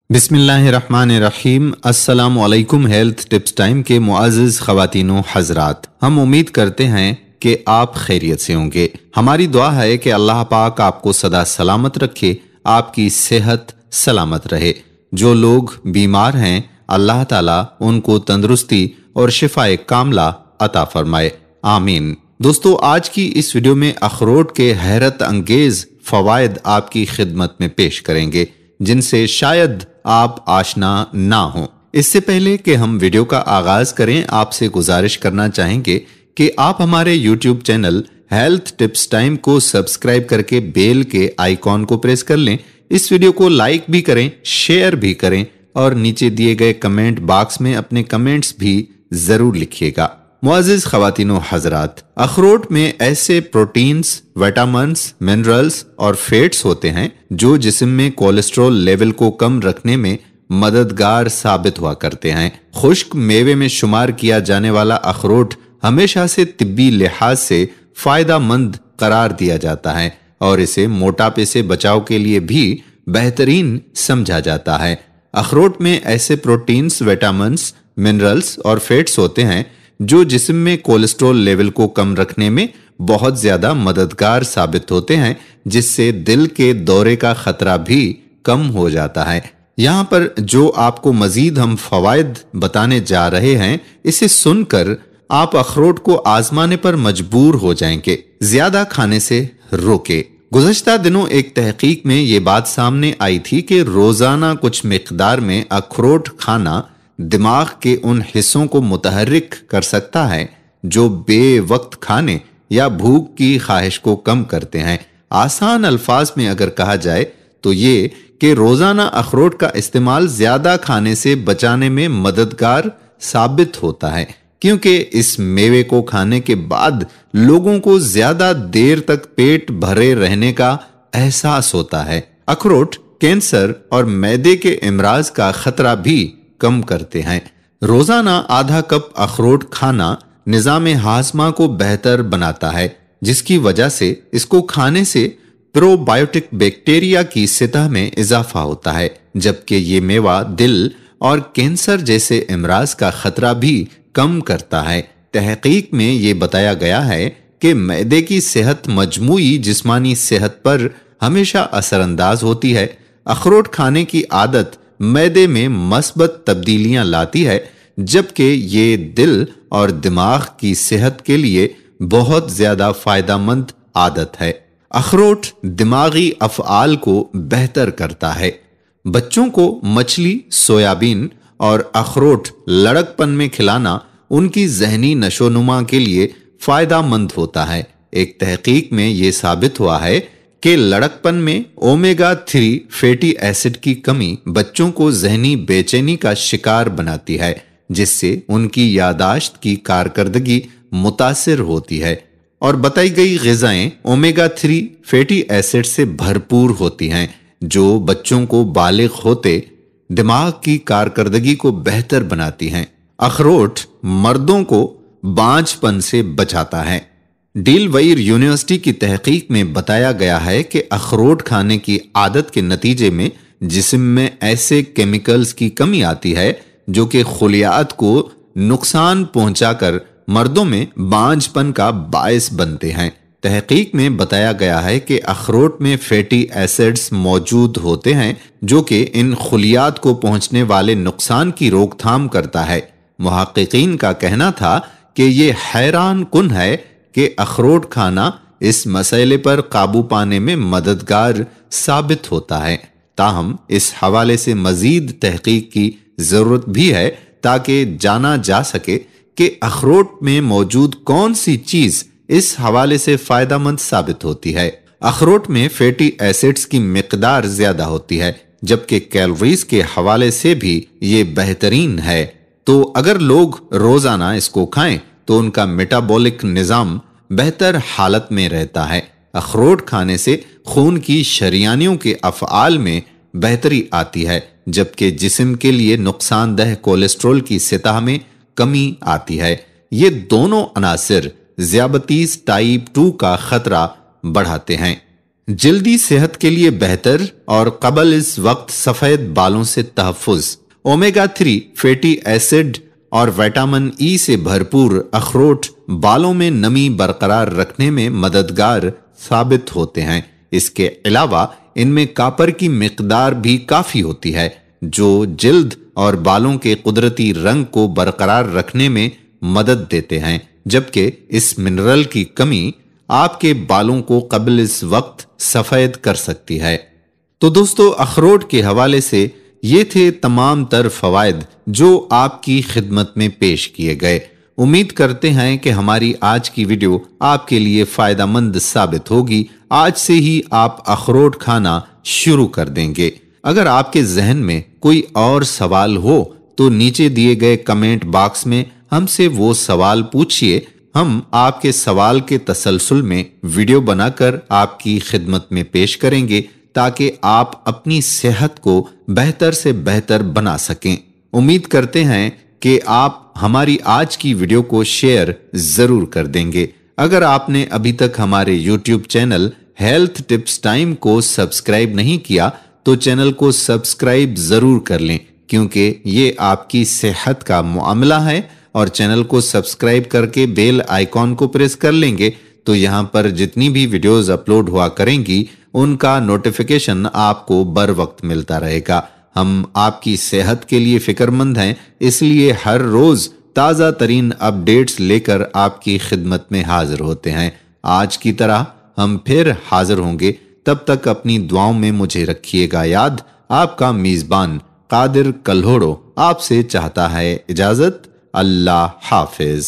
बिस्मिल्लाहिर्रहमानिर्रहीम। अस्सलामु अलैकुम। हेल्थ टिप्स टाइम के मुआज़िज़ ख़वातीन व हज़रात, हम उम्मीद करते हैं कि आप खैरियत से होंगे। हमारी दुआ है कि अल्लाह पाक आपको सदा सलामत रखे, आपकी सेहत सलामत रहे। जो लोग बीमार हैं अल्लाह ताला उनको तंदुरुस्ती और शिफाए कामला अता फरमाए, आमीन। दोस्तों, आज की इस वीडियो में अखरोट के हैरत अंगेज फ़वाइद आपकी खिदमत में पेश करेंगे जिनसे शायद आप आशना ना हो। इससे पहले कि हम वीडियो का आगाज करें, आपसे गुजारिश करना चाहेंगे कि आप हमारे YouTube channel health tips time को सब्सक्राइब करके बेल के आइकॉन को प्रेस कर लें। इस वीडियो को लाइक भी करें, शेयर भी करें और नीचे दिए गए कमेंट बॉक्स में अपने कमेंट्स भी जरूर लिखिएगा। मुअज़्ज़िज़ ख़वातीन व हज़रात, अखरोट में ऐसे प्रोटीन्स, विटामिन्स, मिनरल्स और फैट्स होते हैं जो जिस्म में कोलेस्ट्रॉल लेवल को कम रखने में मददगार साबित हुआ करते हैं। खुश्क मेवे में शुमार किया जाने वाला अखरोट हमेशा से तिब्बी लिहाज से फायदा मंद करार दिया जाता है और इसे मोटापे से बचाव के लिए भी बेहतरीन समझा जाता है। अखरोट में ऐसे प्रोटीन्स, विटामिन्स, मिनरल्स और फैट्स होते हैं जो जिस्म में कोलेस्ट्रॉल लेवल को कम रखने में बहुत ज्यादा मददगार साबित होते हैं, जिससे दिल के दौरे का खतरा भी कम हो जाता है। यहाँ पर जो आपको मजीद हम फवाइद बताने जा रहे हैं, इसे सुनकर आप अखरोट को आजमाने पर मजबूर हो जाएंगे। ज्यादा खाने से रोके। गुज़श्ता दिनों एक तहकीक में ये बात सामने आई थी कि रोजाना कुछ मिकदार में अखरोट खाना दिमाग के उन हिस्सों को मुतहर्रिक कर सकता है जो बेवक्त खाने या भूख की ख्वाहिश को कम करते हैं। आसान अल्फाज में अगर कहा जाए तो ये कि रोजाना अखरोट का इस्तेमाल ज्यादा खाने से बचाने में मददगार साबित होता है, क्योंकि इस मेवे को खाने के बाद लोगों को ज्यादा देर तक पेट भरे रहने का एहसास होता है। अखरोट कैंसर और मैदे के इमराज का खतरा भी कम करते हैं। रोजाना आधा कप अखरोट खाना निजाम हाजमा को बेहतर बनाता है, जिसकी वजह से इसको खाने से प्रोबायोटिक बैक्टीरिया की सतह में इजाफा होता है, जबकि ये मेवा दिल और कैंसर जैसे इमराज का खतरा भी कम करता है। तहकीक में ये बताया गया है कि मैदे की सेहत मजमूई जिस्मानी सेहत पर हमेशा असरअंदाज होती है। अखरोट खाने की आदत मैदे में मस्बत तब्दीलियां लाती है, जबकि ये दिल और दिमाग की सेहत के लिए बहुत ज्यादा फायदेमंद आदत है। अखरोट दिमागी अफ़आल को बेहतर करता है। बच्चों को मछली, सोयाबीन और अखरोट लड़कपन में खिलाना उनकी जहनी नशोनुमा के लिए फायदेमंद होता है। एक तहकीक में ये साबित हुआ है कि लड़कपन में ओमेगा 3 फैटी एसिड की कमी बच्चों को जहनी बेचैनी का शिकार बनाती है, जिससे उनकी यादाश्त की कारकर्दगी मुतासिर होती है। और बताई गई ग़िज़ाएं ओमेगा 3 फैटी एसिड से भरपूर होती हैं, जो बच्चों को बालिग होते दिमाग की कारकर्दगी को बेहतर बनाती हैं। अखरोट मर्दों को बांझपन से बचाता है। डीलवाइर यूनिवर्सिटी की तहकीक में बताया गया है कि अखरोट खाने की आदत के नतीजे में जिस्म में ऐसे केमिकल्स की कमी आती है जो कि खुलियात को नुकसान पहुंचाकर मर्दों में बांझपन का बायस बनते हैं। तहकीक में बताया गया है कि अखरोट में फैटी एसिड्स मौजूद होते हैं जो कि इन खुलियात को पहुंचने वाले नुकसान की रोकथाम करता है। मुहक्किकीन का कहना था कि ये हैरान कुन है कि अखरोट खाना इस मसले पर काबू पाने में मददगार साबित होता है। ताहम इस हवाले से मजीद तहकीक की जरूरत भी है ताकि जाना जा सके कि अखरोट में मौजूद कौन सी चीज इस हवाले से फायदेमंद साबित होती है। अखरोट में फैटी एसिड्स की मिकदार ज्यादा होती है, जबकि कैलोरीज के हवाले से भी ये बेहतरीन है। तो अगर लोग रोजाना इसको खाएं तो उनका मेटाबॉलिक निजाम बेहतर हालत में रहता है। अखरोट खाने से खून की शरियानियों के अफ़आल में बेहतरी आती है, जबकि जिस्म के लिए नुकसानदेह कोलेस्ट्रॉल की सतह में कमी आती है। ये दोनों अनासिर ज़ियाबतीस टाइप 2 का खतरा बढ़ाते हैं। जल्दी सेहत के लिए बेहतर और कबल इस वक्त सफेद बालों से तहफ़्फ़ुज़। ओमेगा 3 फैटी एसिड और विटामिन ई से भरपूर अखरोट बालों में नमी बरकरार रखने में मददगार साबित होते हैं। इसके अलावा इनमें कॉपर की मिकदार भी काफी होती है, जो जिल्द और बालों के कुदरती रंग को बरकरार रखने में मदद देते हैं, जबकि इस मिनरल की कमी आपके बालों को कबल इस वक्त सफेद कर सकती है। तो दोस्तों, अखरोट के हवाले से ये थे तमाम तर फवायद जो आपकी खिदमत में पेश किए गए। उम्मीद करते हैं कि हमारी आज की वीडियो आपके लिए फायदेमंद साबित होगी। आज से ही आप अखरोट खाना शुरू कर देंगे। अगर आपके जहन में कोई और सवाल हो तो नीचे दिए गए कमेंट बॉक्स में हमसे वो सवाल पूछिए। हम आपके सवाल के तसलसल में वीडियो बनाकर आपकी खिदमत में पेश करेंगे ताकि आप अपनी सेहत को बेहतर से बेहतर बना सकें। उम्मीद करते हैं कि आप हमारी आज की वीडियो को शेयर जरूर कर देंगे। अगर आपने अभी तक हमारे YouTube channel health tips time को सब्सक्राइब नहीं किया तो चैनल को सब्सक्राइब जरूर कर लें, क्योंकि ये आपकी सेहत का मामला है। और चैनल को सब्सक्राइब करके बेल आइकॉन को प्रेस कर लेंगे तो यहाँ पर जितनी भी वीडियोस अपलोड हुआ करेंगी उनका नोटिफिकेशन आपको बर वक्त मिलता रहेगा। हम आपकी सेहत के लिए फिक्रमंद हैं, इसलिए हर रोज ताज़ा तरीन अपडेट्स लेकर आपकी खिदमत में हाजिर होते हैं। आज की तरह हम फिर हाजिर होंगे, तब तक अपनी दुआओं में मुझे रखिएगा याद। आपका मेजबान कादिर कल्होड़ो आपसे चाहता है इजाजत। अल्लाह हाफिज।